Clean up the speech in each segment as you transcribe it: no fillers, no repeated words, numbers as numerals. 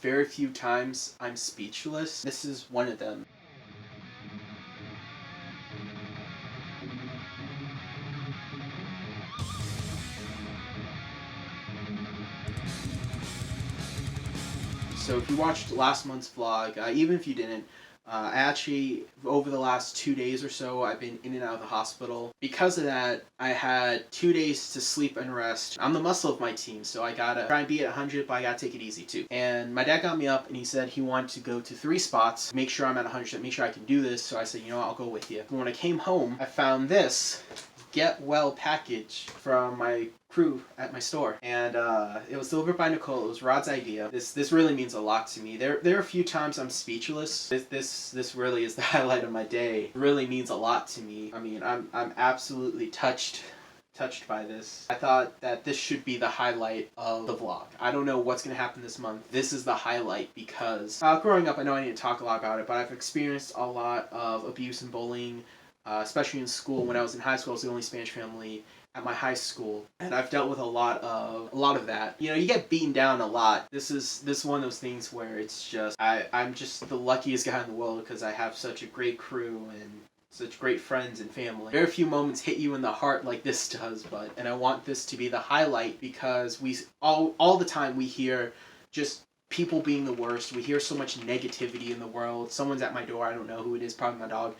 very few times I'm speechless. This is one of them. So if you watched last month's vlog, even if you didn't, I actually, over the last 2 days or so, I've been in and out of the hospital. Because of that, I had 2 days to sleep and rest. I'm the muscle of my team, so I gotta try and be at 100, but I gotta take it easy too. And my dad got me up and he said he wanted to go to 3 spots, make sure I'm at 100%, make sure I can do this. So I said, you know what, I'll go with you. And when I came home, I found this get well package from my crew at my store, and it was delivered by Nicole. It was Rod's idea. This really means a lot to me. There are a few times I'm speechless. This really is the highlight of my day. It really means a lot to me. I mean, I'm absolutely touched by this. I thought that this should be the highlight of the vlog. I don't know what's gonna happen this month. This is the highlight because growing up, I know I didn't talk a lot about it, but I've experienced a lot of abuse and bullying. Especially in school. When I was in high school, I was the only Spanish family at my high school, and I've dealt with a lot of that. You know, you get beaten down a lot. This is one of those things where it's just I'm just the luckiest guy in the world because I have such a great crew and such great friends and family. Very few moments hit you in the heart like this does, and I want this to be the highlight because we all the time we hear just people being the worst. We hear so much negativity in the world. Someone's at my door. I don't know who it is. Probably my dog.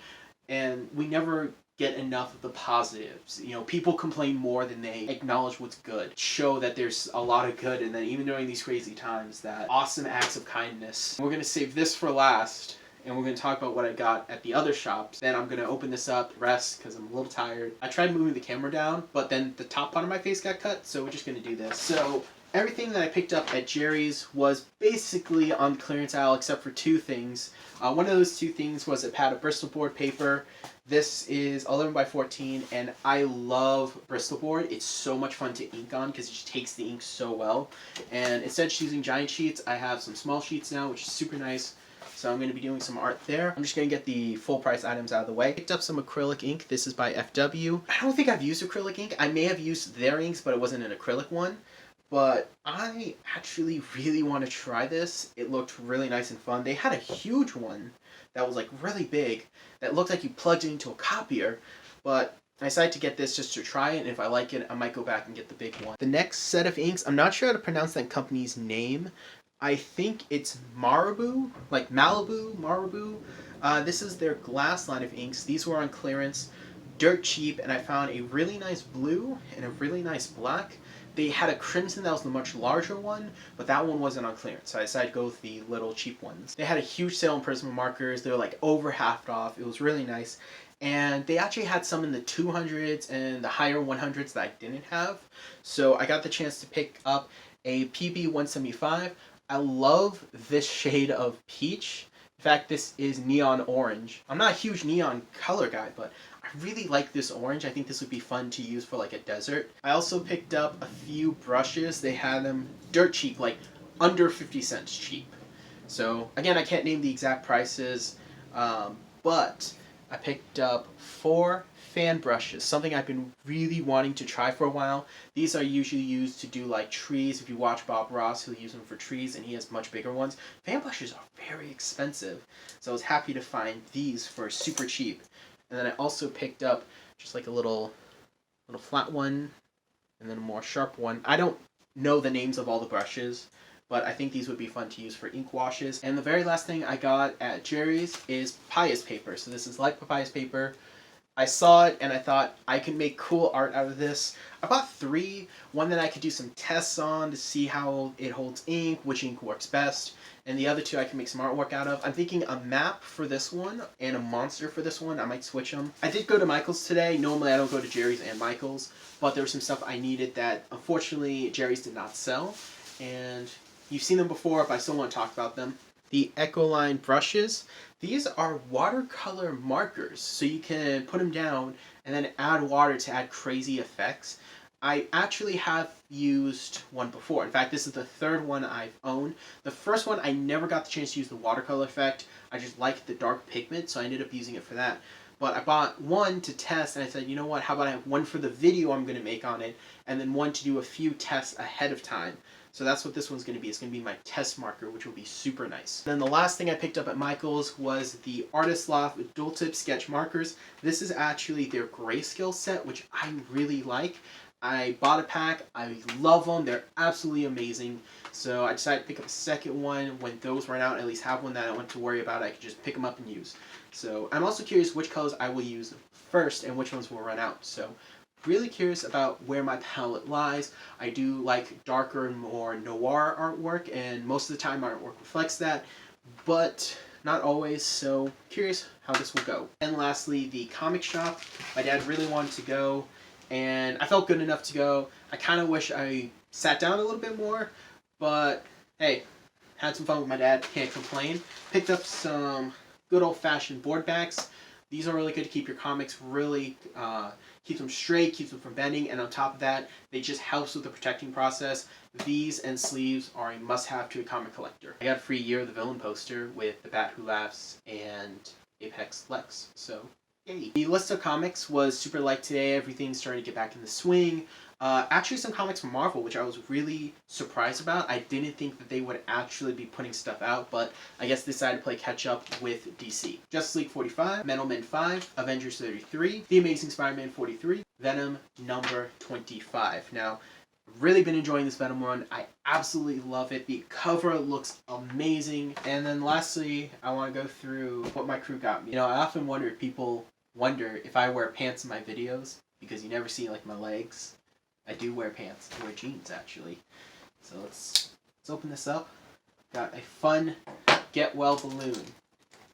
And we never get enough of the positives. You know, people complain more than they acknowledge what's good. Show that there's a lot of good, and then even during these crazy times, that awesome acts of kindness. We're going to save this for last, and we're going to talk about what I got at the other shops. Then I'm going to open this up, rest, because I'm a little tired. I tried moving the camera down, but then the top part of my face got cut, so we're just going to do this. So everything that I picked up at Jerry's was basically on the clearance aisle except for 2 things. One of those 2 things was a pad of Bristol board paper. This is 11 by 14, and I love Bristol board. It's so much fun to ink on because it just takes the ink so well. And instead of just using giant sheets, I have some small sheets now, which is super nice. So I'm going to be doing some art there. I'm just going to get the full price items out of the way. Picked up some acrylic ink. This is by FW. I don't think I've used acrylic ink. I may have used their inks, but it wasn't an acrylic one. But I actually really want to try this. It looked really nice and fun. They had a huge one that was like really big that looked like you plugged it into a copier. But I decided to get this just to try it, and if I like it, I might go back and get the big one. The next set of inks, I'm not sure how to pronounce that company's name. I think it's Marabou, like Malibu, Marabou. This is their glass line of inks. These were on clearance, dirt cheap, and I found a really nice blue and a really nice black. They had a crimson that was the much larger one, but that one wasn't on clearance, so I decided to go with the little cheap ones. They had a huge sale on Prism markers. They were like over half off. It was really nice. And they actually had some in the 200s and the higher 100s that I didn't have. So I got the chance to pick up a PB 175. I love this shade of peach. In fact, this is neon orange. I'm not a huge neon color guy, but I really like this orange. I think this would be fun to use for like a desert. I also picked up a few brushes. They had them dirt cheap, like under 50 cents cheap. So again, I can't name the exact prices, but I picked up 4 fan brushes, something I've been really wanting to try for a while. These are usually used to do like trees. If you watch Bob Ross, he'll use them for trees, and he has much bigger ones. Fan brushes are very expensive, so I was happy to find these for super cheap. And then I also picked up just like a little flat one, and then a more sharp one. I don't know the names of all the brushes, but I think these would be fun to use for ink washes. And the very last thing I got at Jerry's is papayas paper. So this is like papayas paper. I saw it and I thought I could make cool art out of this. I bought 3. One that I could do some tests on to see how it holds ink, which ink works best. And the other 2 I can make some artwork out of. I'm thinking a map for this one and a monster for this one. I might switch them. I did go to Michael's today. Normally I don't go to Jerry's and Michael's, but there was some stuff I needed that unfortunately Jerry's did not sell. And you've seen them before, but I still want to talk about them. The Ecoline brushes. These are watercolor markers, so you can put them down and then add water to add crazy effects. I actually have used one before. In fact, this is the 3rd one I've owned. The first one, I never got the chance to use the watercolor effect. I just liked the dark pigment, so I ended up using it for that. But I bought one to test, and I said, you know what, how about I have one for the video I'm going to make on it, and then one to do a few tests ahead of time. So that's what this one's going to be. It's going to be my test marker, which will be super nice. Then the last thing I picked up at Michael's was the Artist Loft dual tip sketch markers. This is actually their grayscale set, which I really like. I bought a pack. I love them. They're absolutely amazing. So I decided to pick up a second one. When those run out, I at least have one that I don't want to worry about. I can just pick them up and use. So I'm also curious which colors I will use first and which ones will run out. So really curious about where my palette lies. I do like darker and more noir artwork, and most of the time my artwork reflects that, but not always. So curious how this will go. And lastly, the comic shop. My dad really wanted to go, and I felt good enough to go. I kind of wish I sat down a little bit more, but hey, had some fun with my dad, can't complain. Picked up some good old-fashioned board backs. These are really good to keep your comics really, keeps them straight, keeps them from bending, and on top of that, they just helps with the protecting process. These and sleeves are a must-have to a comic collector. I got a free Year of the Villain poster with the Bat Who Laughs and Apex Lex, so yay. The list of comics was super light today. Everything's starting to get back in the swing. Actually some comics from Marvel, which I was really surprised about. I didn't think that they would actually be putting stuff out, but I guess they decided to play catch up with DC. Justice League 45, Metal Men 5, Avengers 33, The Amazing Spider-Man 43, Venom number 25. Now, really been enjoying this Venom run. I absolutely love it. The cover looks amazing. And then lastly, I want to go through what my crew got me. You know, I often wonder if people wonder if I wear pants in my videos, because you never see like my legs. I do wear pants. I wear jeans, actually. So let's open this up. Got a fun Get Well balloon.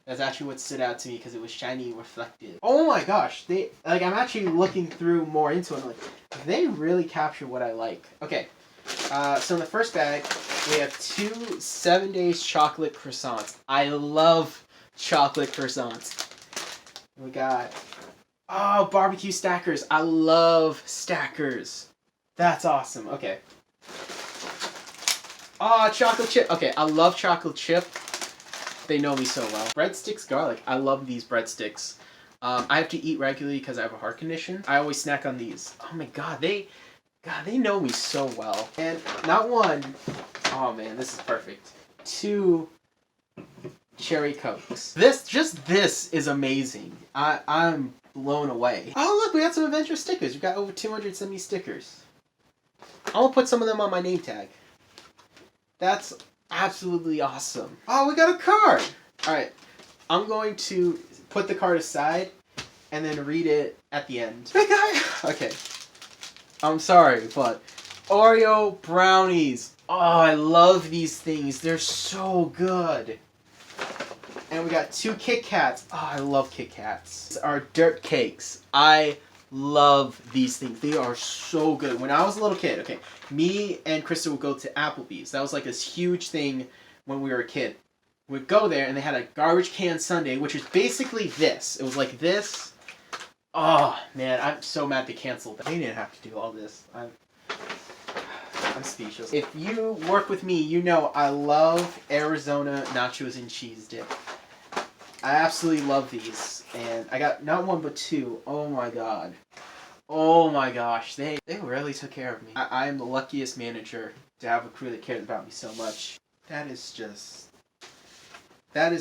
That's actually what stood out to me because it was shiny and reflective. Oh my gosh! I'm actually looking through more into it. Like, they really capture what I like. Okay, so in the first bag we have 2 7 Days chocolate croissants. I love chocolate croissants. We got barbecue stackers. I love stackers. That's awesome. Okay. Chocolate chip. Okay, I love chocolate chip. They know me so well. Breadsticks garlic. I love these breadsticks. I have to eat regularly because I have a heart condition. I always snack on these. Oh my god, they know me so well. And not one. Oh man, this is perfect. 2 cherry cokes. This is amazing. I'm blown away. Oh look, we got some adventure stickers. We got over 270 stickers. I'm gonna put some of them on my name tag. That's absolutely awesome. Oh, we got a card! Alright, I'm going to put the card aside and then read it at the end. Hey guy! Okay. I'm sorry, but Oreo brownies. Oh, I love these things. They're so good. And we got 2 Kit Kats. Oh, I love Kit Kats. These are dirt cakes. I love these things. They are so good. When I was a little kid, okay, me and Krista would go to Applebee's. That was like this huge thing when we were a kid. We'd go there and they had a garbage can sundae, which is basically this. It was like this. Oh, man, I'm so mad they canceled that. They didn't have to do all this. I'm speechless. If you work with me, you know I love Arizona nachos and cheese dip. I absolutely love these, and I got not 1 but 2. Oh my god. Oh my gosh, they really took care of me. I am the luckiest manager to have a crew that cared about me so much. That is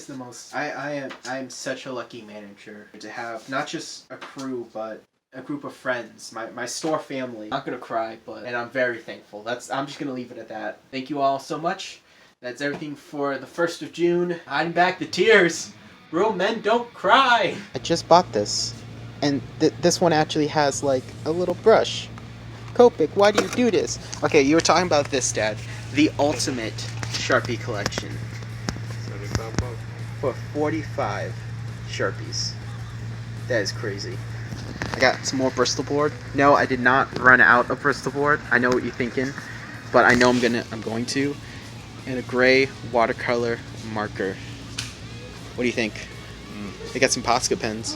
the most, I am such a lucky manager to have not just a crew, but a group of friends, my store family. I'm not gonna cry, and I'm very thankful. I'm just gonna leave it at that. Thank you all so much. That's everything for the 1st of June. Hiding back the tears. Real men don't cry. I just bought this, and this one actually has like a little brush. Copic, why do you do this? Okay, you were talking about this, Dad. The ultimate Sharpie collection. For 45 Sharpies. That is crazy. I got some more Bristol board. No, I did not run out of Bristol board. I know what you're thinking, but I know I'm going to. And a gray watercolor marker. What do you think? They got some Posca pens.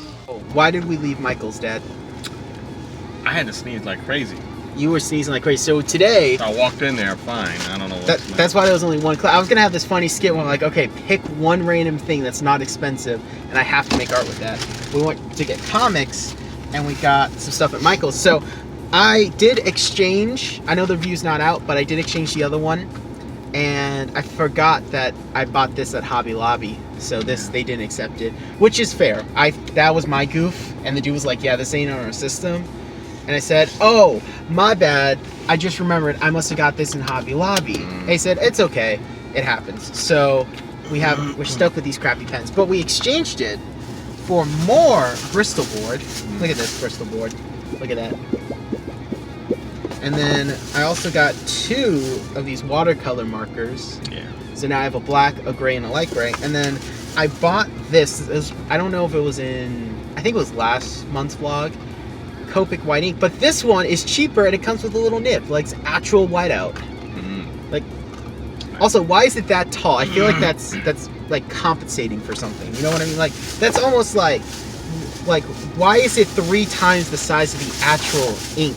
Why did we leave Michael's, Dad? I had to sneeze like crazy. You were sneezing like crazy. So today... I walked in there fine. I don't know what... That's why there was only 1 class. I was going to have this funny skit where I'm like, okay, pick 1 random thing that's not expensive, and I have to make art with that. We went to get comics, and we got some stuff at Michael's. So I did exchange. I know the review's not out, but I did exchange the other one. And I forgot that I bought this at Hobby Lobby, so they didn't accept it, which is fair. That was my goof, and the dude was like, "Yeah, this ain't on our system," and I said, "Oh, my bad. I just remembered I must have got this in Hobby Lobby." They said, "It's okay, it happens." So we're stuck with these crappy pens, but we exchanged it for more Bristol board. Look at this Bristol board. Look at that. And then I also got 2 of these watercolor markers. Yeah. So now I have a black, a gray, and a light gray. And then I bought this. I don't know if it was I think it was last month's vlog. Copic white ink. But this one is cheaper and it comes with a little nib. Like it's actual whiteout. Like, also, why is it that tall? I feel like that's like compensating for something. You know what I mean? Like, that's almost like why is it 3 times the size of the actual ink?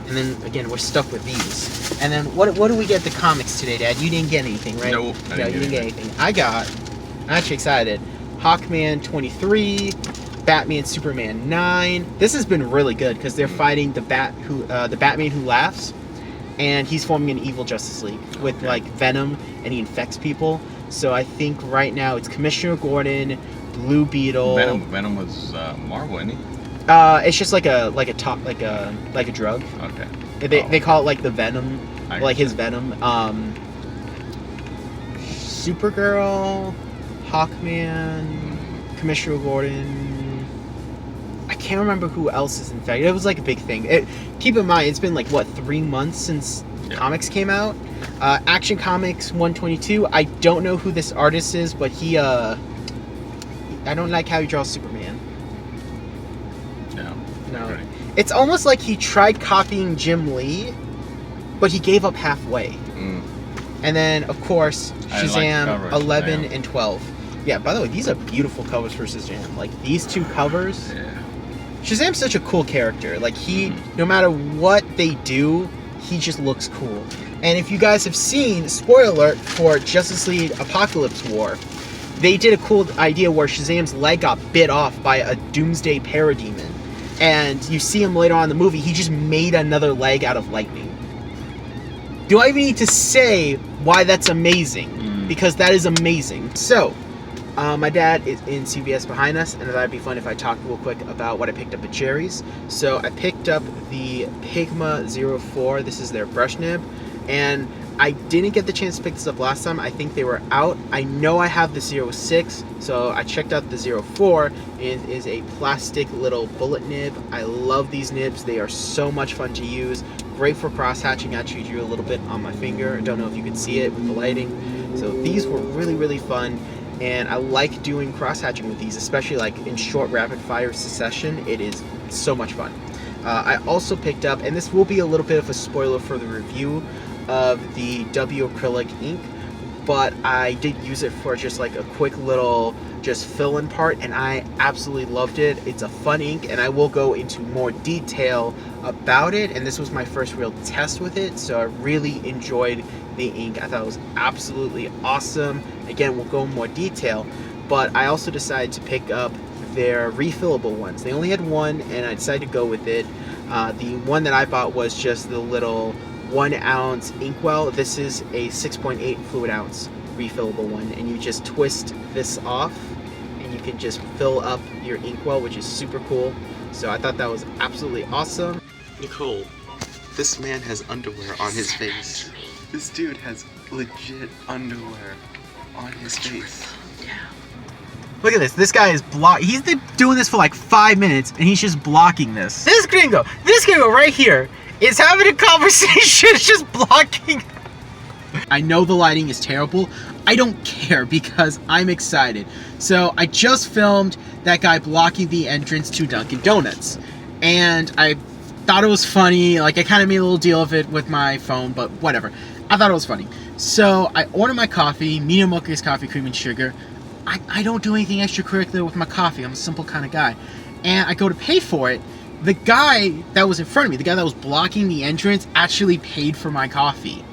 And then again, we're stuck with these. And then what do we get the comics today, Dad? You didn't get anything, right? Nope. No, you didn't get anything. I'm actually excited. Hawkman 23, Batman Superman 9. This has been really good because they're fighting the Batman who laughs, and he's forming an evil Justice League with like Venom, and he infects people. So I think right now it's Commissioner Gordon, Blue Beetle. Venom was Marvel, isn't he? It's just like a drug. Okay. They call it like the Venom, like his Venom. Supergirl, Hawkman, Commissioner Gordon. I can't remember who else is infected. It was like a big thing. Keep in mind, it's been like what 3 months since comics came out. Action Comics 122. I don't know who this artist is, but he I don't like how he draws Superman. No. Right. It's almost like he tried copying Jim Lee, but he gave up halfway. And then, of course, Shazam 11 and 12. Yeah, by the way, these are beautiful covers for Shazam. Like, these 2 covers. Yeah. Shazam's such a cool character. Like, no matter what they do, he just looks cool. And if you guys have seen, spoiler alert, for Justice League Apocalypse War, they did a cool idea where Shazam's leg got bit off by a doomsday parademon. And you see him later on in the movie, he just made another leg out of lightning. Do I even need to say why that's amazing? Because that is amazing. So, my dad is in CVS behind us, and that'd be fun if I talk real quick about what I picked up at Cherry's. So I picked up the Pigma 04. This is their brush nib. And I didn't get the chance to pick this up last time. I think they were out. I know I have the 06, so I checked out the 04. It is a plastic little bullet nib. I love these nibs. They are so much fun to use. Great for cross-hatching. I actually drew a little bit on my finger. I don't know if you can see it with the lighting. So these were really, really fun. And I like doing cross-hatching with these, especially like in short rapid-fire succession. It is so much fun. I also picked up, and this will be a little bit of a spoiler for the review, of the W acrylic ink, but I did use it for just like a quick little just fill-in part, and I absolutely loved it. It's a fun ink, and I will go into more detail about it, and this was my first real test with it, so I really enjoyed the ink. I thought it was absolutely awesome. Again, we'll go in more detail, but I also decided to pick up their refillable ones. They only had one, and I decided to go with it. The one that I bought was just the little 1 ounce inkwell. This is a 6.8 fluid ounce refillable one, and you just twist this off and you can just fill up your inkwell, which is super cool. So I thought that was absolutely awesome. Nicole, this man has underwear on his face. This dude has legit underwear on his face. Look at this. This guy is he's been doing this for like 5 minutes, and he's just blocking this. This gringo right here is having a conversation, just blocking. I know the lighting is terrible. I don't care because I'm excited. So I just filmed that guy blocking the entrance to Dunkin' Donuts. And I thought it was funny. Like, I kind of made a little deal of it with my phone, but whatever. I thought it was funny. So I ordered my coffee, medium milk iced coffee, cream and sugar. I don't do anything extracurricular with my coffee. I'm a simple kind of guy. And I go to pay for it. The guy that was in front of me, the guy that was blocking the entrance, actually paid for my coffee.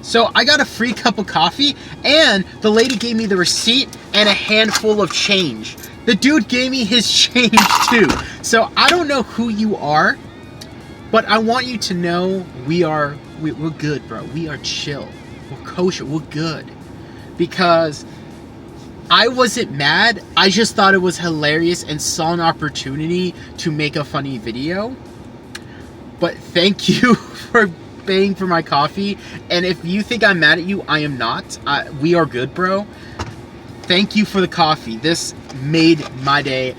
So I got a free cup of coffee, and the lady gave me the receipt and a handful of change. The dude gave me his change too. So I don't know who you are, But I want you to know we're good, bro. We are chill. We're kosher. We're good. Because I wasn't mad. I just thought it was hilarious and saw an opportunity to make a funny video. But thank you for paying for my coffee. And if you think I'm mad at you, I am not. We are good, bro. Thank you for the coffee. This made my day.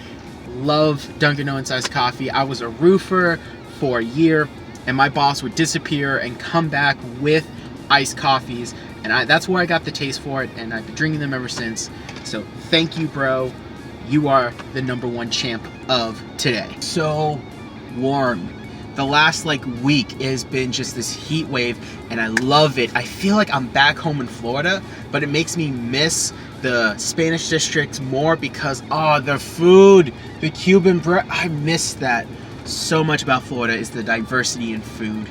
Love Dunkin' Donuts iced coffee. I was a roofer for a year, and my boss would disappear and come back with iced coffees, and that's where I got the taste for it, and I've been drinking them ever since. So thank you, bro. You are the #1 champ of today. So warm. The last week has been just this heat wave, and I love it. I feel like I'm back home in Florida, but it makes me miss the Spanish districts more because the food, the Cuban bread, I miss that so much about Florida is the diversity in food.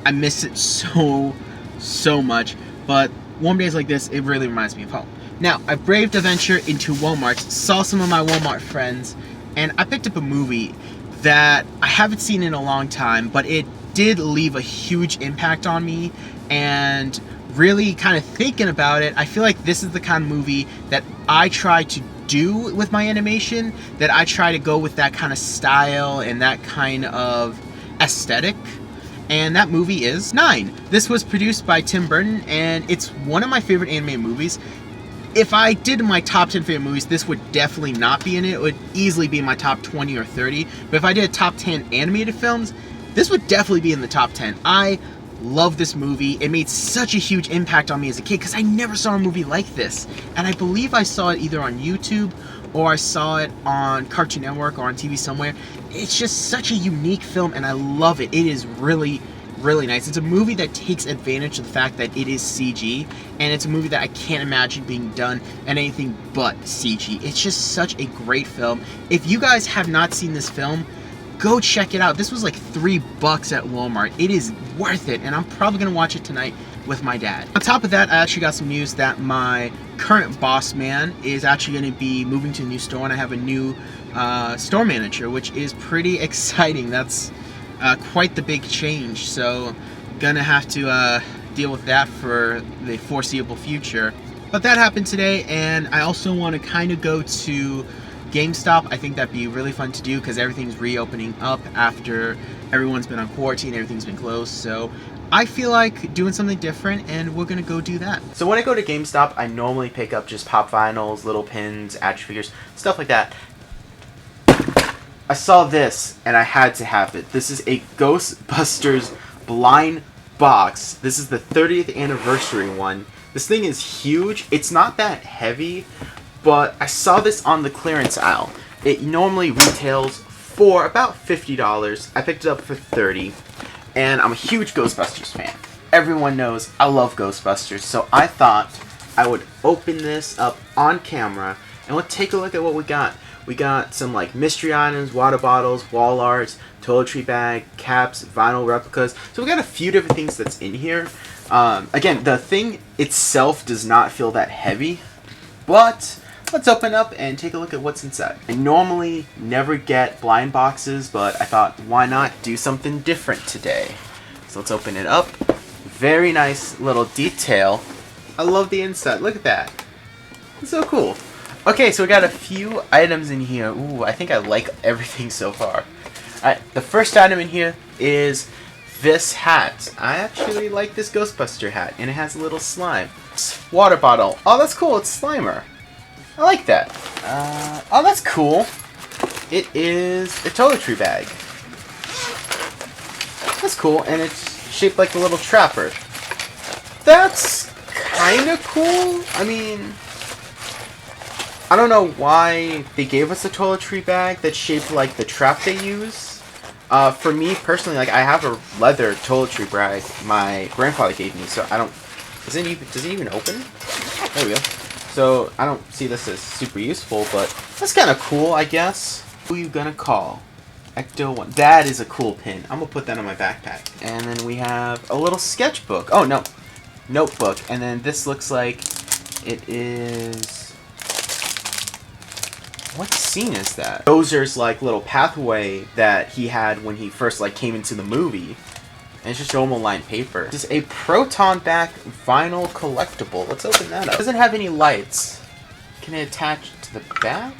I miss it so much, but warm days like this, it really reminds me of home. Now, I braved a venture into Walmart, saw some of my Walmart friends, and I picked up a movie that I haven't seen in a long time, but it did leave a huge impact on me, and really kind of thinking about it, I feel like this is the kind of movie that I try to do with my animation, that I try to go with that kind of style and that kind of aesthetic, and that movie is 9. This was produced by Tim Burton, and it's one of my favorite animated movies. If I did my top 10 favorite movies, this would definitely not be in it. It would easily be in my top 20 or 30, but if I did a top 10 animated films, this would definitely be in the top 10. I love this movie. It made such a huge impact on me as a kid because I never saw a movie like this, and I believe I saw it either on YouTube or I saw it on Cartoon Network or on TV somewhere. It's just such a unique film, and I love it. It is really nice. It's a movie that takes advantage of the fact that it is CG, and it's a movie that I can't imagine being done in anything but CG. It's just such a great film. If you guys have not seen this film, go check it out. This was like $3 at Walmart. It is worth it, and I'm probably gonna watch it tonight with my dad. On top of that, I actually got some news that my current boss man is actually gonna be moving to a new store, and I have a new store manager, which is pretty exciting. That's quite the big change, so gonna have to deal with that for the foreseeable future. But that happened today, and I also want to kind of go to GameStop. I think that'd be really fun to do because everything's reopening up after everyone's been on quarantine, everything's been closed, so I feel like doing something different, and we're gonna go do that. So when I go to GameStop, I normally pick up just pop vinyls, little pins, action figures, stuff like that. I saw this, and I had to have it. This is a Ghostbusters blind box. This is the 30th anniversary one. This thing is huge. It's not that heavy, but I saw this on the clearance aisle. It normally retails for about $50. I picked it up for $30, and I'm a huge Ghostbusters fan. Everyone knows I love Ghostbusters, so I thought I would open this up on camera, and we'll take a look at what we got. We got some mystery items, water bottles, wall arts, toiletry bag, caps, vinyl replicas. So we got a few different things that's in here. Again, the thing itself does not feel that heavy, but let's open up and take a look at what's inside. I normally never get blind boxes, but I thought, why not do something different today? So let's open it up. Very nice little detail. I love the inside. Look at that. It's so cool. Okay, so we got a few items in here. Ooh, I think I like everything so far. Alright, the first item in here is this hat. I actually like this Ghostbuster hat, and it has a little slime. Water bottle. Oh, that's cool. It's Slimer. I like that. Oh, that's cool. It is a toiletry bag. That's cool, and it's shaped like a little trapper. That's kind of cool. I mean, I don't know why they gave us a toiletry bag that's shaped like the trap they use. For me personally, I have a leather toiletry bag my grandfather gave me, so I don't. Does it even open? There we go. So I don't see this as super useful, but that's kind of cool, I guess. Who are you gonna call? Ecto-1. That is a cool pin. I'm gonna put that on my backpack. And then we have a little sketchbook. Oh no, notebook. And then this looks like it is. What scene is that? Bowser's like little pathway that he had when he first like came into the movie. And it's just normal lined paper. This is a proton back vinyl collectible. Let's open that up. It doesn't have any lights. Can it attach to the back?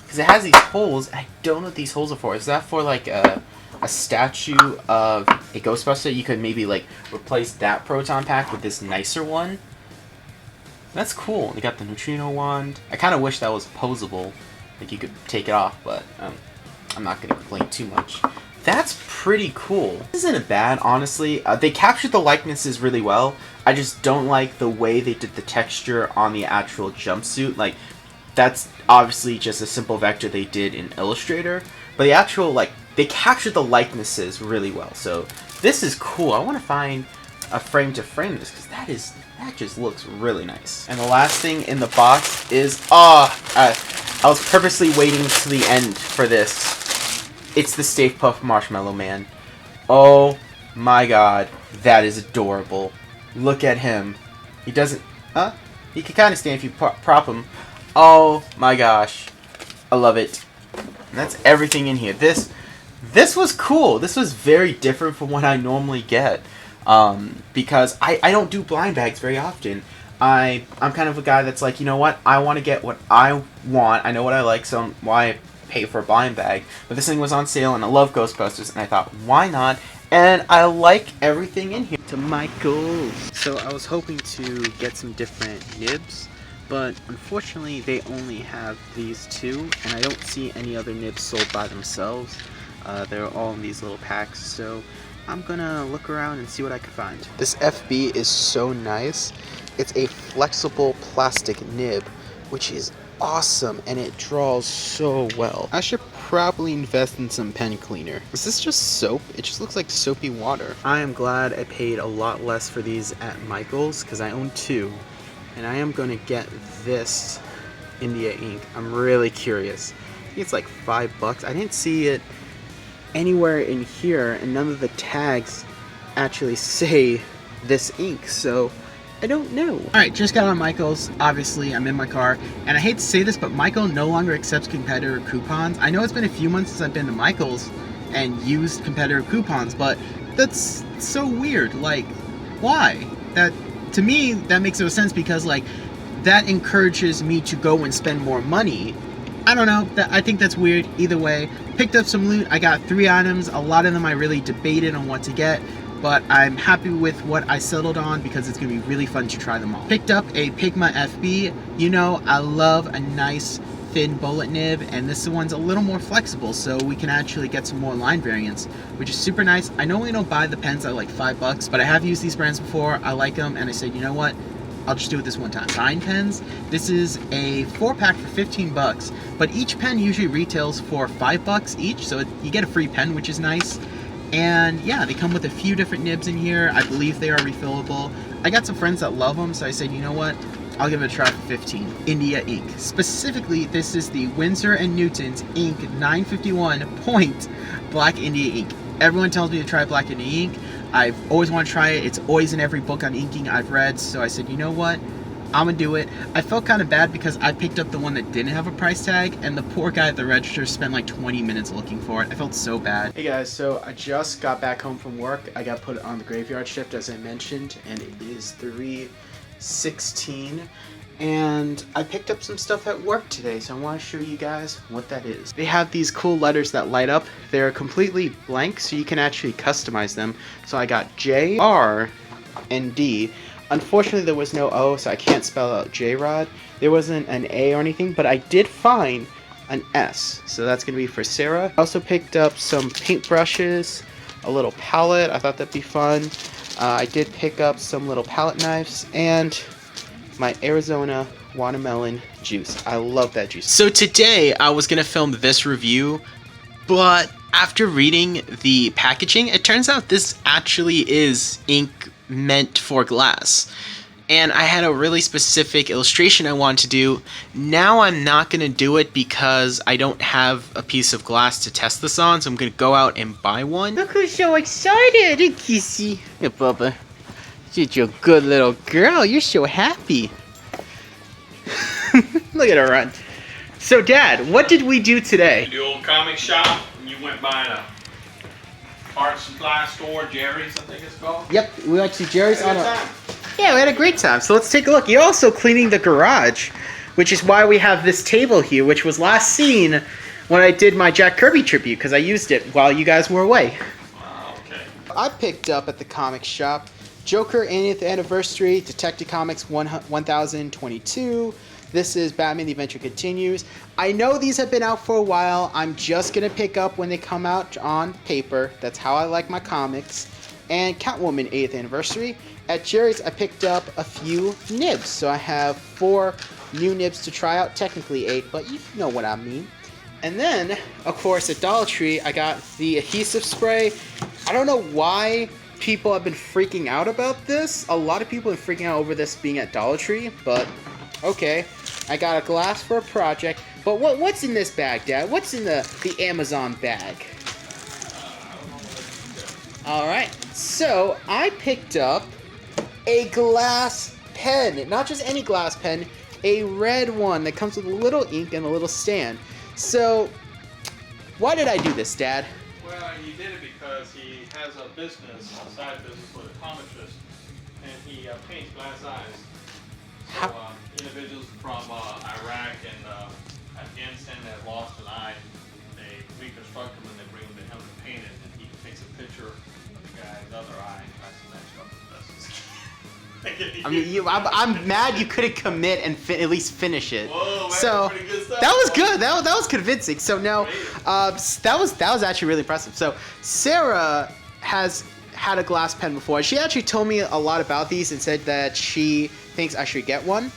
Because it has these holes. I don't know what these holes are for. Is that for like a statue of a Ghostbuster? You could maybe like replace that proton pack with this nicer one. That's cool. They got the neutrino wand. I kind of wish that was posable. Like you could take it off, but I'm not going to complain too much. That's pretty cool. This isn't bad, honestly. They captured the likenesses really well. I just don't like the way they did the texture on the actual jumpsuit. Like, that's obviously just a simple vector they did in Illustrator. But the actual, like, they captured the likenesses really well. So, this is cool. I want to find a frame to frame this, because that just looks really nice. And the last thing in the box is, I was purposely waiting to the end for this. It's the Stay Puft Marshmallow Man. Oh my god, that is adorable. Look at him. He doesn't, he can kind of stand if you prop him. Oh my gosh, I love it. And that's everything in here. This was cool. This was very different from what I normally get. Because I don't do blind bags very often. I'm kind of a guy that's like, you know what, I want to get what I want. I know what I like, so why pay for a blind bag? But this thing was on sale, and I love Ghostbusters, and I thought, why not? And I like everything in here. To Michael. So I was hoping to get some different nibs, but unfortunately they only have these two, and I don't see any other nibs sold by themselves. They're all in these little packs, so I'm gonna look around and see what I can find. This FB is so nice. It's a flexible plastic nib, which is awesome, and it draws so well. I should probably invest in some pen cleaner. Is this just soap? It just looks like soapy water. I am glad I paid a lot less for these at Michael's, because I own two, and I am gonna get this India ink. I'm really curious. I think it's like $5. I didn't see it anywhere in here, and none of the tags actually say this ink, so I don't know. Alright, just got on Michael's. Obviously, I'm in my car, and I hate to say this, but Michael no longer accepts competitor coupons. I know it's been a few months since I've been to Michael's and used competitor coupons, but that's so weird. Like, why? That, to me, that makes no sense, because like that encourages me to go and spend more money. I don't know, I think that's weird. Either way, picked up some loot. I got 3 items. A lot of them I really debated on what to get, but I'm happy with what I settled on, because it's going to be really fun to try them all. Picked up a Pigma FB. You know, I love a nice thin bullet nib, and this one's a little more flexible, so we can actually get some more line variants, which is super nice. I normally don't buy the pens at like $5, but I have used these brands before. I like them, and I said, you know what? I'll just do it this one time. 9 pens. This is a 4-pack for $15, but each pen usually retails for $5 each, so you get a free pen, which is nice. And yeah, they come with a few different nibs in here. I believe they are refillable. I got some friends that love them, so I said, you know what? I'll give it a try for $15. India ink. Specifically, this is the Winsor & Newton's Ink 951 Point Black India ink. Everyone tells me to try Black India ink. I've always wanted to try it. It's always in every book on inking I've read, so I said, you know what? I'm gonna do it. I felt kind of bad because I picked up the one that didn't have a price tag, and the poor guy at the register spent like 20 minutes looking for it. I felt so bad. Hey guys, so I just got back home from work. I got put on the graveyard shift, as I mentioned, and it is 3:16. And I picked up some stuff at work today, so I want to show you guys what that is. They have these cool letters that light up. They're completely blank, so you can actually customize them. So I got J, R, and D. Unfortunately, there was no O, so I can't spell out J-Rod. There wasn't an A or anything, but I did find an S, so that's going to be for Sarah. I also picked up some paintbrushes, a little palette. I thought that'd be fun. I did pick up some little palette knives, and my Arizona watermelon juice. I love that juice. So today I was gonna film this review, but after reading the packaging, it turns out this actually is ink meant for glass. And I had a really specific illustration I wanted to do. Now I'm not gonna do it because I don't have a piece of glass to test this on, so I'm gonna go out and buy one. Look who's so excited, Kissy. Hey, Bubba. You're a good little girl. You're so happy. Look at her run. So, Dad, what did we do today? The old comic shop, and you went by the art supply store, Jerry's, I think it's called. Yep, we went to Jerry's on a... time. Yeah, we had a great time. So let's take a look. You're also cleaning the garage, which is why we have this table here, which was last seen when I did my Jack Kirby tribute, because I used it while you guys were away. Okay. I picked up at the comic shop Joker 80th Anniversary, Detective Comics 1022. This is Batman: The Adventure Continues. I know these have been out for a while. I'm just going to pick up when they come out on paper. That's how I like my comics. And Catwoman 8th Anniversary. At Jerry's, I picked up a few nibs. So I have 4 new nibs to try out. Technically 8, but you know what I mean. And then, of course, at Dollar Tree, I got the adhesive spray. I don't know why people have been freaking out about this. A lot of people have been freaking out over this being at Dollar Tree, but okay. I got a glass for a project. But what's in this bag, Dad? What's in the Amazon bag? Alright, so I picked up a glass pen. Not just any glass pen, a red one that comes with a little ink and a little stand. So, why did I do this, Dad? Well, he did it because he has a business, a side business with a comicsist, and he paints glass eyes. So, individuals from Iraq and Afghanistan that lost an eye, they reconstruct them and they bring them to him to paint it, and he takes a picture of the guy's other eye and tries to match up the best. I mean, I'm mad you couldn't commit and at least finish it. Whoa, man, so pretty good stuff. that was good. That was convincing. So no, that was actually really impressive. So Sarah has had a glass pen before. She actually told me a lot about these and said that she thinks I should get one.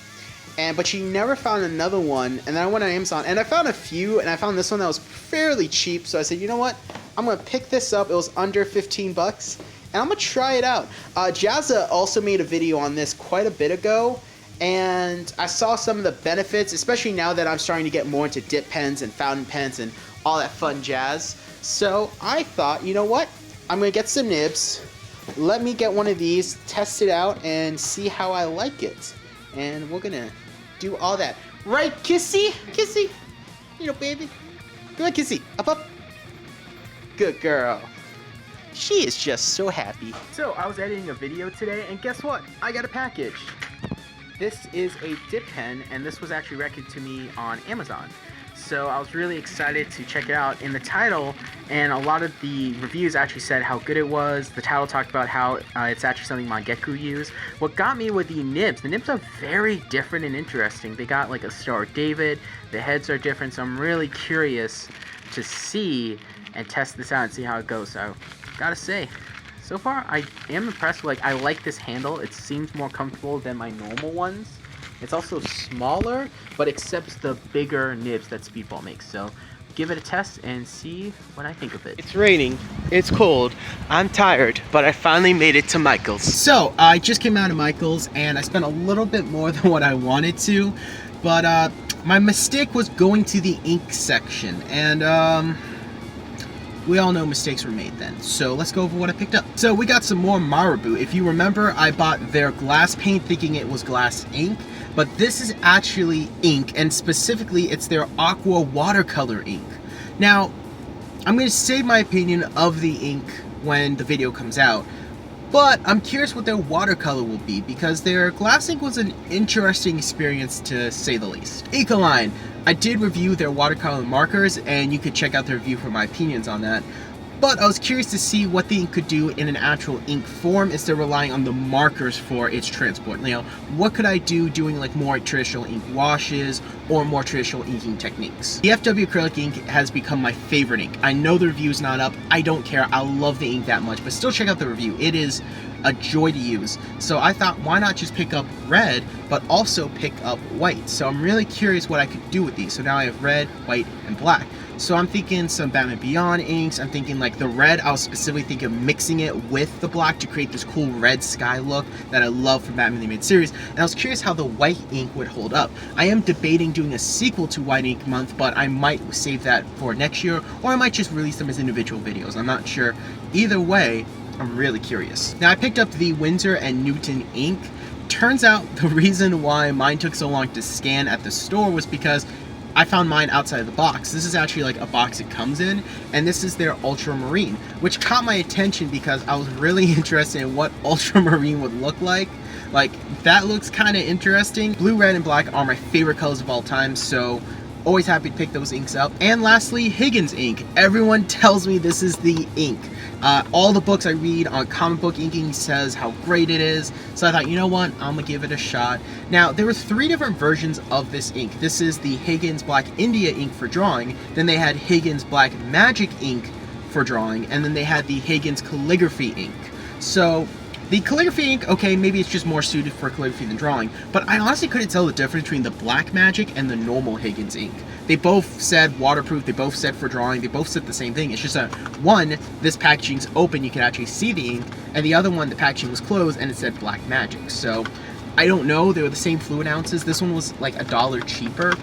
But she never found another one. And then I went on Amazon and I found a few, and I found this one that was fairly cheap. So I said, you know what? I'm gonna pick this up. It was under 15 bucks. And I'm going to try it out. Jazza also made a video on this quite a bit ago, and I saw some of the benefits, especially now that I'm starting to get more into dip pens and fountain pens and all that fun jazz. So I thought, you know what? I'm going to get some nibs. Let me get one of these, test it out, and see how I like it. And we're going to do all that. Right, Kissy? Kissy? You know, baby. Go on, Kissy. Up, up. Good girl. She is just so happy. So, I was editing a video today, and guess what? I got a package. This is a dip pen, and this was actually recommended to me on Amazon. So, I was really excited to check it out. In the title, and a lot of the reviews actually said how good it was. The title talked about how it's actually something Mangeku used. What got me were the nibs. The nibs are very different and interesting. They got like a Star of David. The heads are different, so I'm really curious to see and test this out and see how it goes. So, gotta say, so far I am impressed. Like, I like this handle. It seems more comfortable than my normal ones. It's also smaller, but accepts the bigger nibs that Speedball makes. So give it a test and see what I think of it. It's raining, it's cold, I'm tired, but I finally made it to Michael's. So I just came out of Michael's and I spent a little bit more than what I wanted to, but my mistake was going to the ink section, and we all know mistakes were made then. So let's go over what I picked up. So we got some more Marabou. If you remember, I bought their glass paint thinking it was glass ink, but this is actually ink, and specifically it's their aqua watercolor ink. Now, I'm going to save my opinion of the ink when the video comes out, but I'm curious what their watercolor will be, because their glass ink was an interesting experience to say the least. Ecoline. I did review their watercolor markers, and you could check out the review for my opinions on that. But I was curious to see what the ink could do in an actual ink form instead of relying on the markers for its transport. You know, what could I do doing like more traditional ink washes or more traditional inking techniques? The FW acrylic ink has become my favorite ink. I know the review's not up. I don't care. I love the ink that much, but still check out the review. It is a joy to use. So I thought, why not just pick up red, but also pick up white? So I'm really curious what I could do with these. So now I have red, white, and black. So I'm thinking some Batman Beyond inks. I'm thinking like the red, I was specifically thinking of mixing it with the black to create this cool red sky look that I love from Batman the Animated Series. And I was curious how the white ink would hold up. I am debating doing a sequel to White Ink Month, but I might save that for next year, or I might just release them as individual videos. I'm not sure. Either way, I'm really curious. Now I picked up the Winsor & Newton ink. Turns out the reason why mine took so long to scan at the store was because I found mine outside of the box. This is actually like a box it comes in, and this is their ultramarine, which caught my attention because I was really interested in what ultramarine would look like. Like, that looks kind of interesting. Blue, red, and black are my favorite colors of all time, so always happy to pick those inks up. And lastly, Higgins ink. Everyone tells me this is the ink. All the books I read on comic book inking says how great it is, so I thought, you know what, I'm gonna give it a shot. Now, there were 3 different versions of this ink. This is the Higgins Black India ink for drawing, then they had Higgins Black Magic ink for drawing, and then they had the Higgins Calligraphy ink. So, the calligraphy ink, okay, maybe it's just more suited for calligraphy than drawing, but I honestly couldn't tell the difference between the Black Magic and the normal Higgins ink. They both said waterproof, they both said for drawing, they both said the same thing. It's just that one, this packaging's open, you can actually see the ink, and the other one, the packaging was closed and it said Black Magic. So, I don't know, they were the same fluid ounces. This one was like $1 cheaper,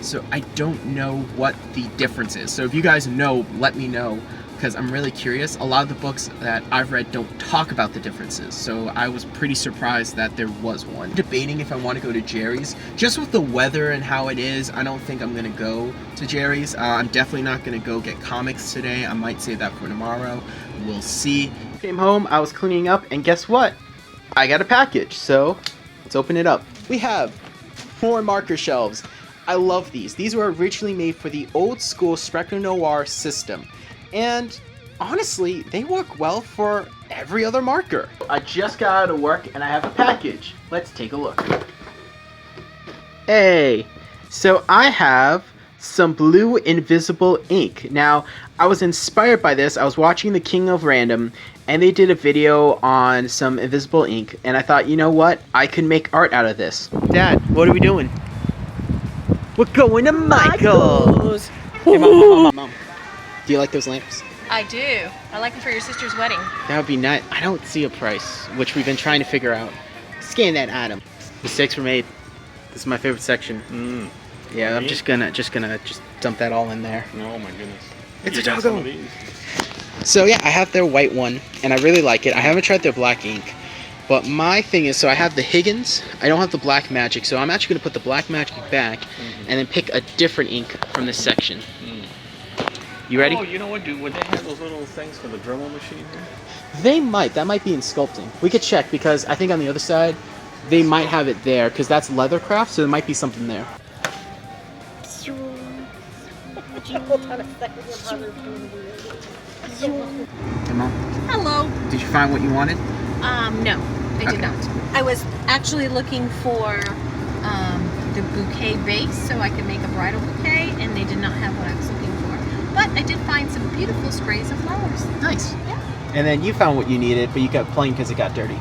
so I don't know what the difference is. So if you guys know, let me know, because I'm really curious. A lot of the books that I've read don't talk about the differences, so I was pretty surprised that there was one. Debating if I want to go to Jerry's. Just with the weather and how it is, I don't think I'm going to go to Jerry's. I'm definitely not going to go get comics today. I might save that for tomorrow. We'll see. Came home, I was cleaning up, and guess what? I got a package, so let's open it up. We have 4 marker shelves. I love these. These were originally made for the old school Spectre Noir system. And honestly, they work well for every other marker. I just got out of work and I have a package. Let's take a look. Hey, so I have some blue invisible ink. Now, I was inspired by this. I was watching The King of Random and they did a video on some invisible ink, and I thought, you know what? I could make art out of this. Dad, what are we doing? We're going to Michael's. Hey, Mom. Do you like those lamps? I do. I like them for your sister's wedding. That would be nice. I don't see a price, which we've been trying to figure out. Scan that item. Mistakes were made. This is my favorite section. Yeah, I'm just gonna dump that all in there. Oh my goodness. It's a doggo. So yeah, I have their white one, and I really like it. I haven't tried their black ink, but my thing is, so I have the Higgins. I don't have the Black Magic, so I'm actually gonna put the Black Magic back, and then pick a different ink from this section. You ready? Oh, you know what, dude? Would they have those little things for the Dremel machine here? They might. That might be in sculpting. We could check, because I think on the other side, they might have it there, because that's leather craft, so there might be something there. Hey, Mom. Hello. Did you find what you wanted? No, I did not. I was actually looking for the bouquet base so I could make a bridal bouquet, and they did not have what I was looking for. But I did find some beautiful sprays of flowers. Nice. Yeah. And then you found what you needed, but you kept playing because it got dirty.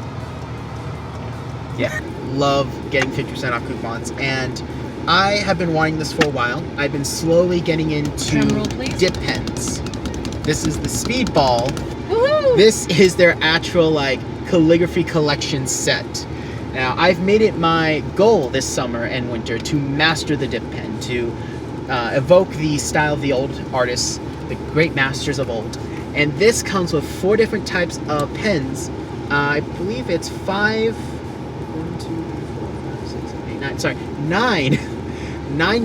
Yeah. Love getting 50% off coupons, and I have been wanting this for a while. I've been slowly getting into Drum roll, please. dip pens. This is the Speedball. Woohoo! This is their actual like calligraphy collection set. Now, I've made it my goal this summer and winter to master the dip pen, to evoke the style of the old artists, the great masters of old. And this comes with 4 different types of pens. I believe it's 9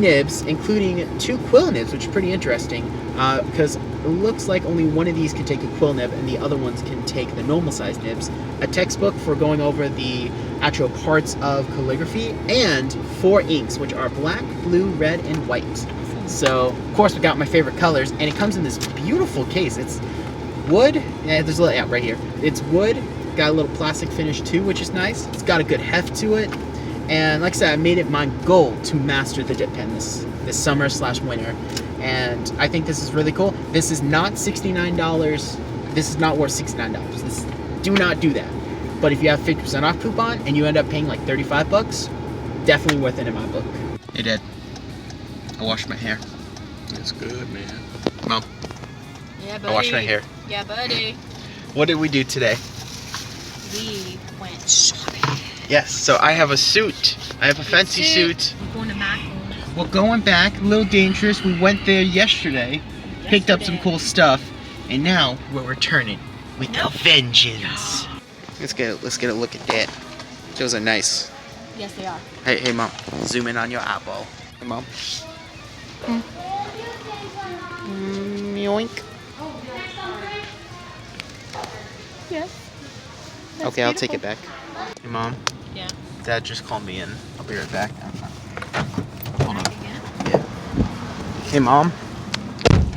nibs, including 2 quill nibs, which is pretty interesting, because it looks like only one of these can take a quill nib and the other ones can take the normal sized nibs. A textbook for going over the actual parts of calligraphy, and 4 inks, which are black, blue, red, and white. So, of course, we got my favorite colors, and it comes in this beautiful case. It's wood. Yeah, there's a little, yeah, right here. It's wood. Got a little plastic finish too, which is nice. It's got a good heft to it. And like I said, I made it my goal to master the dip pen this summer / winter. And I think this is really cool. This is not $69. This is not worth $69. Do not do that. But if you have 50% off coupon and you end up paying like $35, definitely worth it in my book. Hey, Dad. I washed my hair. It's good, man. Mom, Yeah, buddy. I washed my hair. Yeah, buddy. What did we do today? We went shopping. Yes, so I have a suit. I have a fancy suit. We're going to Michael's. We're going back, a little dangerous. We went there yesterday, picked up some cool stuff, and now we're returning with a vengeance. Let's get a look at that. Those are nice. Yes, they are. Hey, Mom, zoom in on your eyeball. Hey, Mom. Yoink. Yes. Okay, I'll take it back. Hey, Mom. Yeah. Dad just called me in. I'll be right back. Hold on. Yeah. Yeah. Hey, Mom.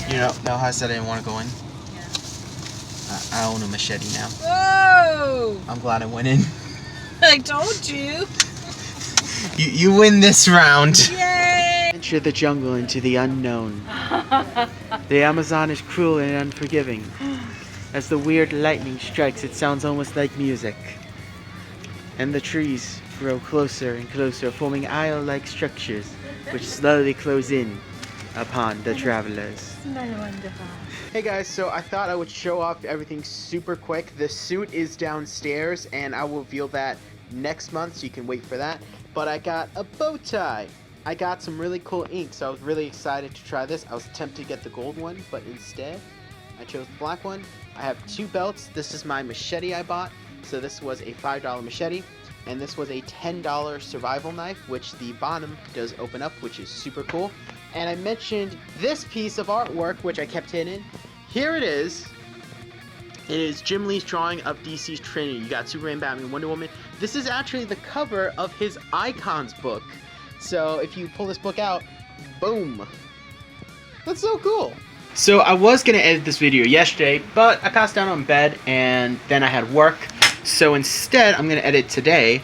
You know how I said I didn't want to go in? Yeah. I own a machete now. Whoa! I'm glad I went in. I told you. You win this round. Yay! Enter the jungle into the unknown. The Amazon is cruel and unforgiving. As the weird lightning strikes, it sounds almost like music. And the trees grow closer and closer, forming aisle-like structures which slowly close in upon the travelers. Wonderful. Hey guys, so I thought I would show off everything super quick. The suit is downstairs and I will reveal that next month, so you can wait for that. But I got a bow tie. I got some really cool ink, so I was really excited to try this. I was tempted to get the gold one, but instead I chose the black one. I have 2 belts. This is my machete I bought. So this was a $5 machete, and this was a $10 survival knife, which the bottom does open up, which is super cool. And I mentioned this piece of artwork, which I kept hidden. Here it is. It is Jim Lee's drawing of DC's Trinity. You got Superman, Batman, Wonder Woman. This is actually the cover of his Icons book. So if you pull this book out, boom. That's so cool. So I was going to edit this video yesterday, but I passed out on bed and then I had work. So instead, I'm going to edit today,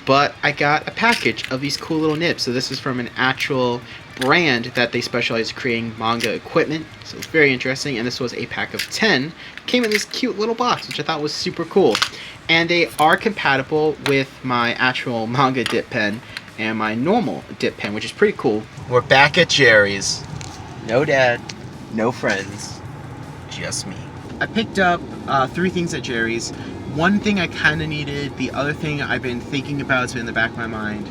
but I got a package of these cool little nibs. So this is from an actual brand that they specialize in creating manga equipment. So it's very interesting, and this was a pack of 10. Came in this cute little box, which I thought was super cool. And they are compatible with my actual manga dip pen and my normal dip pen, which is pretty cool. We're back at Jerry's. No dad, no friends, just me. I picked up 3 things at Jerry's. One thing I kind of needed, the other thing I've been thinking about, it's been in the back of my mind.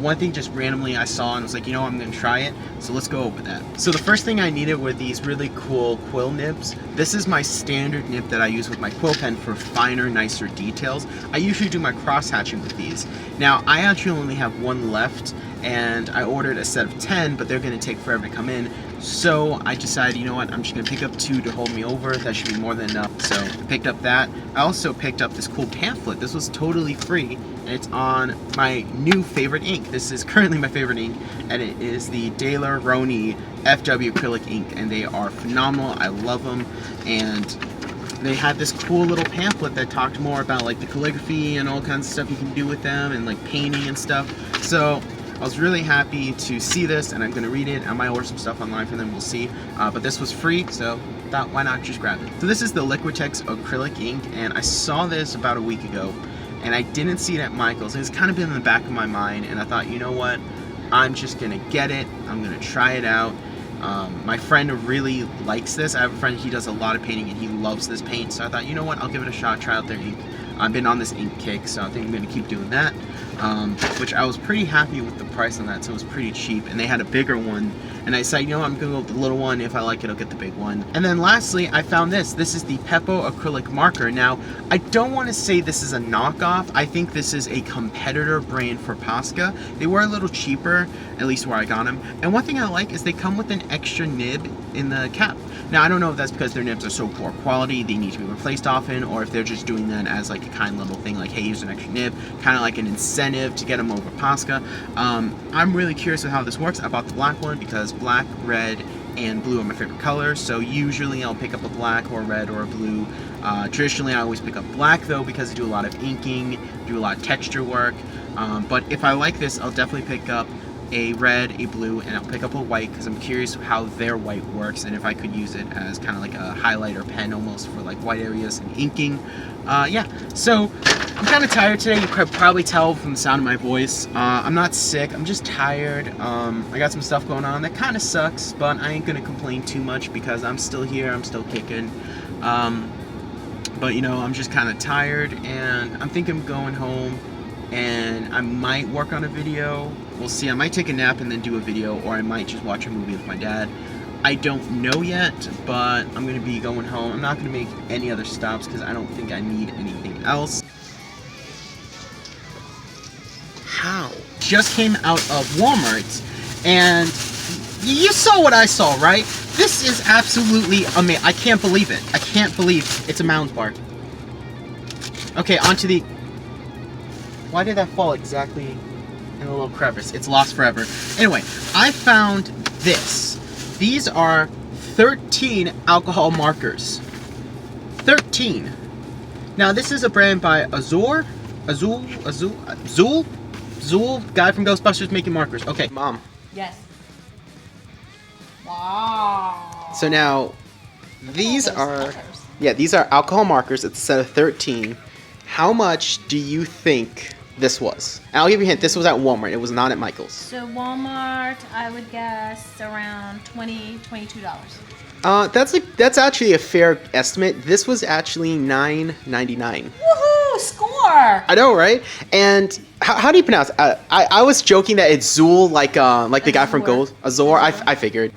One thing just randomly I saw and was like, you know, I'm going to try it, so let's go over that. So the first thing I needed were these really cool Quill Nibs. This is my standard nib that I use with my quill pen for finer, nicer details. I usually do my cross-hatching with these. Now, I actually only have 1 left, and I ordered a set of 10, but they're going to take forever to come in. So I decided, you know what, I'm just going to pick up 2 to hold me over. That should be more than enough. So I picked up that. I also picked up this cool pamphlet. This was totally free, and it's on my new favorite ink. This is currently my favorite ink, and it is the Daler Roni FW Acrylic Ink, and they are phenomenal. I love them, and they had this cool little pamphlet that talked more about like the calligraphy and all kinds of stuff you can do with them, and like painting and stuff. So I was really happy to see this, and I'm going to read it. I might order some stuff online for them, we'll see. But this was free, so I thought, why not just grab it? So this is the Liquitex Acrylic Ink, and I saw this about a week ago, and I didn't see it at Michael's. It's kind of been in the back of my mind, and I thought, you know what? I'm just going to get it. I'm going to try it out. My friend really likes this. I have a friend, he does a lot of painting, and he loves this paint, so I thought, you know what? I'll give it a shot, try out their ink. I've been on this ink kick, so I think I'm going to keep doing that. Which I was pretty happy with the price on that, so it was pretty cheap, and they had a bigger one, and I said, you know what, I'm gonna go with the little one. If I like it, I'll get the big one. And then lastly, I found this is the Peppo acrylic marker. Now, I don't want to say this is a knockoff. I think this is a competitor brand for Posca. They were a little cheaper, at least where I got them, and one thing I like is they come with an extra nib in the cap. Now, I don't know if that's because their nibs are so poor quality, they need to be replaced often, or if they're just doing that as like a kind little thing, like, hey, here's an extra nib, kind of like an incentive to get them over Posca. I'm really curious with how this works. I bought the black one because black, red, and blue are my favorite colors, so usually I'll pick up a black or a red or a blue. Traditionally, I always pick up black, though, because I do a lot of inking, do a lot of texture work, but if I like this, I'll definitely pick up a red, a blue, and I'll pick up a white because I'm curious how their white works and if I could use it as kind of like a highlighter pen almost for like white areas and inking. Yeah, so I'm kind of tired today. You could probably tell from the sound of my voice. I'm not sick, I'm just tired. I got some stuff going on that kind of sucks, but I ain't gonna complain too much because I'm still here, I'm still kicking. But you know, I'm just kind of tired, and I'm thinking of going home and I might work on a video. We'll see. I might take a nap and then do a video, or I might just watch a movie with my dad. I don't know yet, but I'm going to be going home. I'm not going to make any other stops because I don't think I need anything else. How? Just came out of Walmart, and You saw what I saw, right? This is absolutely amazing. I can't believe it. I can't believe it's a Mounds bar. Okay, onto the... Why did that fall exactly in a little crevice? It's lost forever. Anyway, I found this. These are 13 alcohol markers. 13. Now, this is a brand by Azul, guy from Ghostbusters making markers. Okay, Mom. Yes. Wow. So now, these are alcohol markers. It's a set of 13. How much do you think this was? And I'll give you a hint. This was at Walmart. It was not at Michael's. So Walmart, I would guess around $22. That's actually a fair estimate. This was actually $9.99. Woohoo! Score! I know, right? And how do you pronounce it? I was joking that it's Zool, like the guy from Gold. Azor. I figured.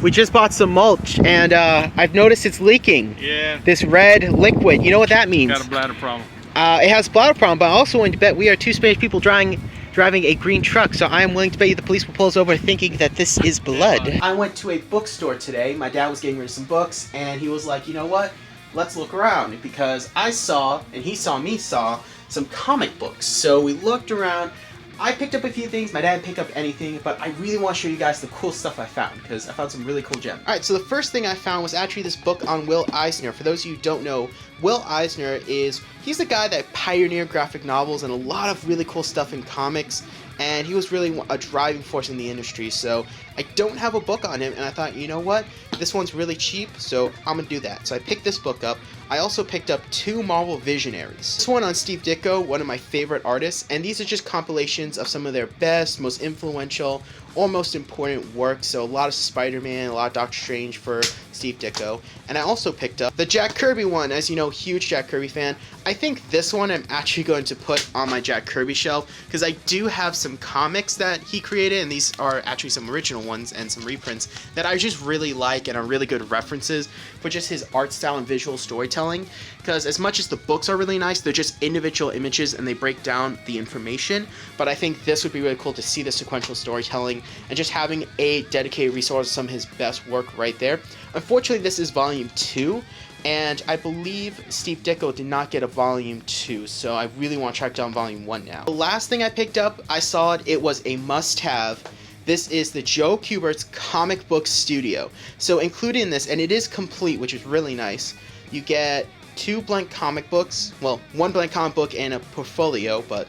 We just bought some mulch, and I've noticed it's leaking. Yeah. This red liquid. You know what that means? Got a bladder problem. It has bladder problem, but I also willing to bet we are two Spanish people driving a green truck, so I am willing to bet you the police will pull us over thinking that this is blood. I went to a bookstore today. My dad was getting rid of some books, and he was like, you know what? Let's look around, because I saw, and he saw me saw, some comic books. So we looked around. I picked up a few things. My dad didn't pick up anything, but I really want to show you guys the cool stuff I found, because I found some really cool gems. Alright, so the first thing I found was actually this book on Will Eisner. For those of you who don't know, Will Eisner he's the guy that pioneered graphic novels and a lot of really cool stuff in comics, and he was really a driving force in the industry. So I don't have a book on him, and I thought, you know what? This one's really cheap, so I'm going to do that. So I picked this book up. I also picked up 2 Marvel Visionaries. This one on Steve Ditko, one of my favorite artists, and these are just compilations of some of their best, most influential, or most important works. So a lot of Spider-Man, a lot of Doctor Strange for Steve Ditko. And I also picked up the Jack Kirby one. As you know, huge Jack Kirby fan. I think this one I'm actually going to put on my Jack Kirby shelf, because I do have some comics that he created, and these are actually some original ones and some reprints that I just really like and are really good references for just his art style and visual storytelling. Because as much as the books are really nice, they're just individual images and they break down the information. But I think this would be really cool to see the sequential storytelling and just having a dedicated resource of some of his best work right there. Unfortunately, this is volume 2, and I believe Steve Ditko did not get a volume 2, so I really want to track down volume 1 now. The last thing I picked up, I saw it was a must-have. This is the Joe Kubert's Comic Book Studio. So included in this, and it is complete, which is really nice, you get 2 blank comic books, well, 1 blank comic book and a portfolio, but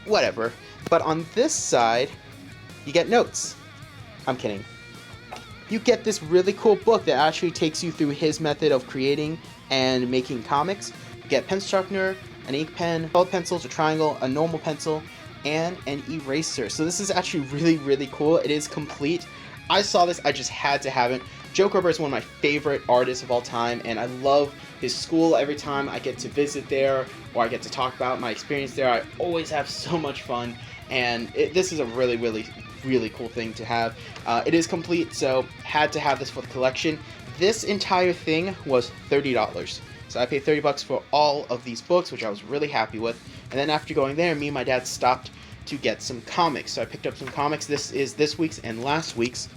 whatever. But on this side, you get notes. I'm kidding. You get this really cool book that actually takes you through his method of creating and making comics. You get pen sharpener, an ink pen, colored pencils, a triangle, a normal pencil, and an eraser. So this is actually really, really cool. It is complete. I saw this, I just had to have it. Joe Kuber is one of my favorite artists of all time, and I love his school. Every time I get to visit there or I get to talk about my experience there, I always have so much fun, and this is a really, really, really cool thing to have. It is complete, so had to have this for the collection. This entire thing was $30. So I paid $30 for all of these books, which I was really happy with. And then after going there, me and my dad stopped to get some comics. So I picked up some comics. This is this week's and last week's